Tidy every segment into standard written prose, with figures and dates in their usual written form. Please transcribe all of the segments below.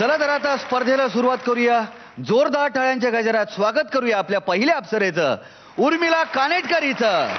चला तर आता स्पर्धेला सुरुवात करूया. जोरदार टाळ्यांच्या गजरात स्वागत करूया आपल्या पहिल्या अप्सरेचं, उर्मिला कानेटकर हिचं.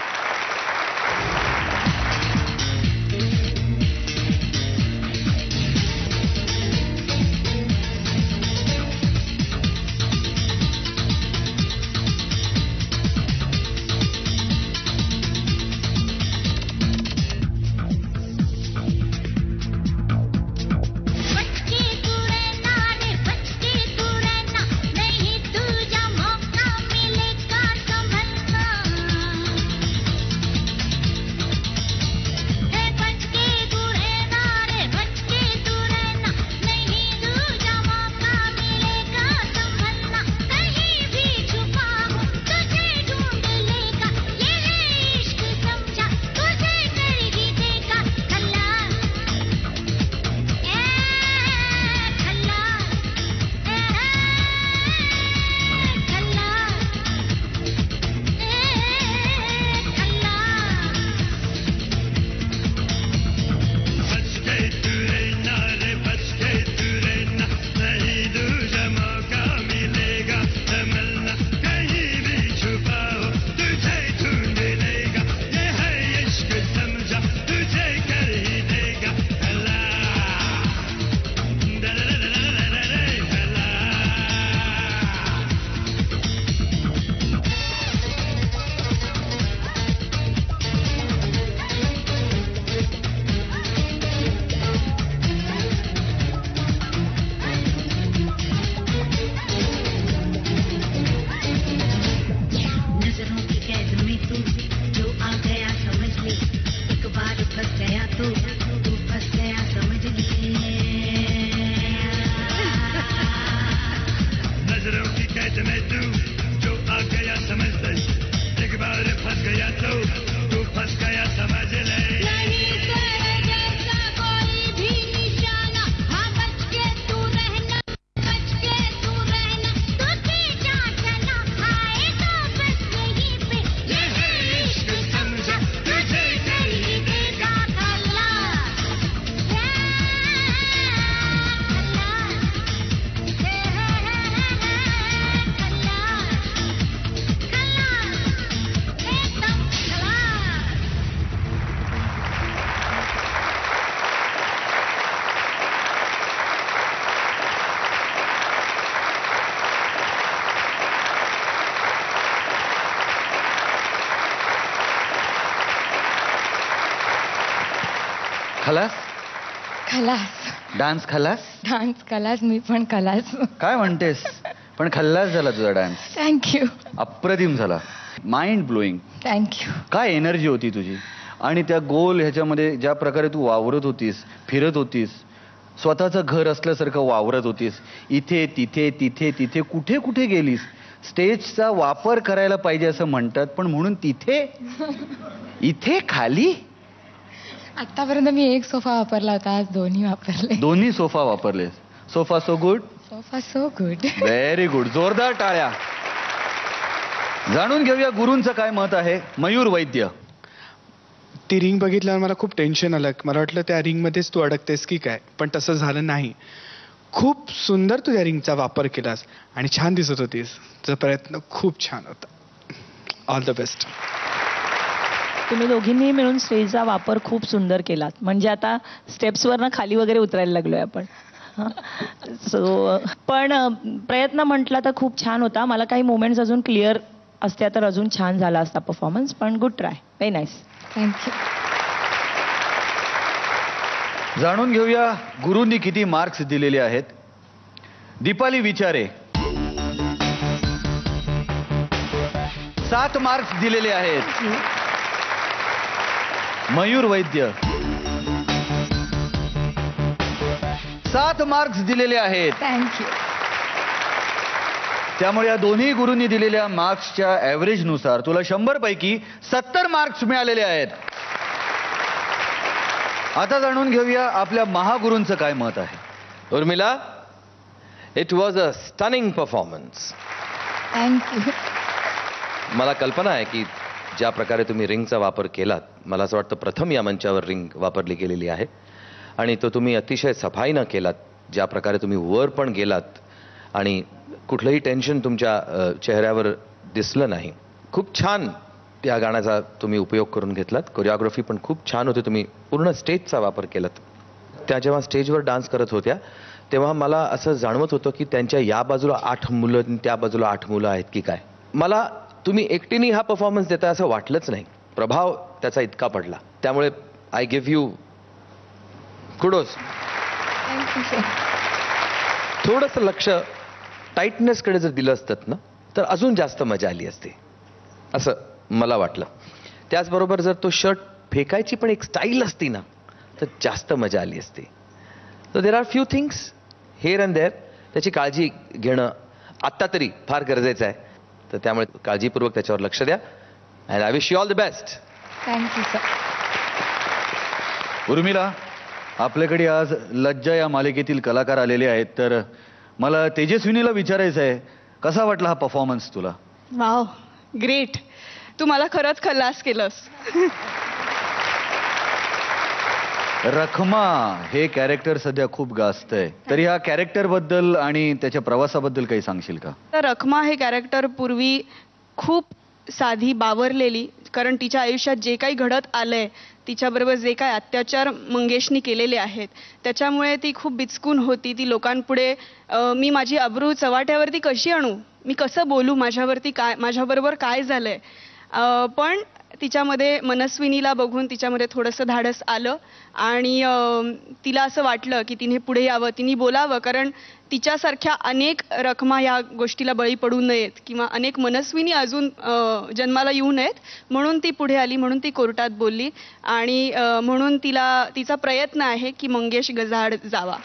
खलास खलास. डान्स खलास. डान्स खलास. मी पण खलास. काय म्हणतेस? पण खल्लास झाला तुझा डान्स. थँक्यू. अप्रतिम झाला. Mind blowing. थँक्यू. काय एनर्जी होती तुझी. आणि त्या गोल ह्याच्यामध्ये ज्या प्रकारे तू वावरत होतीस, फिरत होतीस, स्वतःचं घर असल्यासारखं वावरत होतीस. इथे तिथे तिथे तिथे कुठे कुठे गेलीस. स्टेजचा वापर करायला पाहिजे असं म्हणतात, पण म्हणून तिथे इथे खाली. आतापर्यंत मी एक सोफा वापरला होता, आज दोन्ही वापरले. दोन्ही सोफा वापरले. Sofa so good. Sofa so good. Very good. जोरदार टाळ्या. जाणून घेऊया गुरूंचं काय मत आहे. मयूर वैद्य. ती रिंग बघितल्यावर मला खूप टेन्शन आलं. मला वाटलं त्या रिंगमध्येच तू अडकतेस की काय, पण तसं झालं नाही. खूप सुंदर तू त्या रिंगचा वापर केलास आणि छान दिसत होतीस. तुझा प्रयत्न खूप छान होता. All the best. तुम्ही दोघींनी मिळून स्टेजचा वापर खूप सुंदर केलात. म्हणजे आता स्टेप्सवरनं खाली वगैरे उतरायला लागलोय आपण. सो पण प्रयत्न म्हटला तर खूप छान होता. मला काही मोमेंट्स अजून क्लिअर असत्या तर अजून छान झाला असता परफॉर्मन्स, पण good try. Very nice. Thank you. जाणून घेऊया गुरूंनी किती मार्क्स दिलेले आहेत. दीपाली विचारे 7 मार्क्स दिलेले आहेत. मयूर वैद्य 7 मार्क्स दिलेले आहेत. थँक्यू. त्यामुळे या दोन्ही गुरूंनी दिलेल्या मार्क्सच्या ॲव्हरेजनुसार तुला 100 पैकी 70 मार्क्स मिळालेले आहेत. आता जाणून घेऊया आपल्या महागुरूंचं काय मत आहे. Urmila, it was a stunning performance. Thank you. मला कल्पना आहे की ज्या प्रकारे तुम्ही रिंगचा वापर केलात, मला असं वाटतं प्रथम या मंचावर रिंग वापरली गेलेली आहे आणि तो तुम्ही अतिशय सफाईनं केलात. ज्या प्रकारे तुम्ही वर पण गेलात आणि कुठलंही टेन्शन तुमच्या चेहऱ्यावर दिसलं नाही. खूप छान या गाण्याचा तुम्ही उपयोग करून घेतलात. कोरिओग्राफी पण खूप छान होती. तुम्ही पूर्ण स्टेजचा वापर केलात. त्या जेव्हा स्टेजवर डान्स करत होत्या तेव्हा मला असं जाणवत होतं की त्यांच्या या बाजूला 8 मुलं आणि त्या बाजूला 8 मुलं आहेत की काय. मला तुम्ही एकटीने हा परफॉर्मन्स देता असं वाटलंच नाही. प्रभाव त्याचा इतका पडला. त्यामुळे I give you kudos. Thank you sir. थोडंसं लक्ष टाईटनेसकडे जर दिलं असतं ना तर अजून जास्त मजा आली असती असं मला वाटलं. त्याचबरोबर जर तो शर्ट फेकायची पण एक स्टाईल असती ना तर जास्त मजा आली असती. तर there are few things here and there. त्याची काळजी घेणं आत्ता तरी फार गरजेचं आहे. तर त्यामुळे काळजीपूर्वक त्याच्यावर लक्ष द्या. And I wish you all the best. Thank you sir. Urmila, आपल्याकडे आज लज्जा या मालिकेतील कलाकार आलेले आहेत. तर मला तेजस्विनीला विचारायचं आहे, कसा वाटला हा परफॉर्मन्स तुला? Wow, great. तू मला खरंच खल्लास केलंस. रखमा हे कॅरेक्टर सध्या खूप गाजतंय. तर ह्या कॅरेक्टर बद्दल आणि त्याच्या प्रवासाबद्दल काही सांगशील का? तर रखमा हे कॅरेक्टर पूर्वी खूप साधी, बावरलेली, कारण तिच्या आयुष्यात जे काही घडत आलंय, तिच्याबरोबर जे काही अत्याचार मंगेशनी केलेले आहेत, त्याच्यामुळे ती खूप बिचकून होती. ती लोकांपुढे मी माझी अब्रू चव्हाट्यावरती कशी आणू, मी कसं बोलू, माझ्याबरोबर काय झालंय. पण तिच्यामध्ये मनस्विनीला बघून तिच्यामध्ये थोडंसं धाडस आलं आणि तिला असं वाटलं की तिने पुढे यावं, तिने बोलावं, कारण तिच्यासारख्या अनेक रखमा या गोष्टीला बळी पडू नयेत किंवा अनेक मनस्विनी अजून जन्माला येऊ नयेत, म्हणून ती पुढे आली, म्हणून ती कोर्टात बोलली आणि म्हणून तिचा प्रयत्न आहे की मंगेश गजाआड जावा.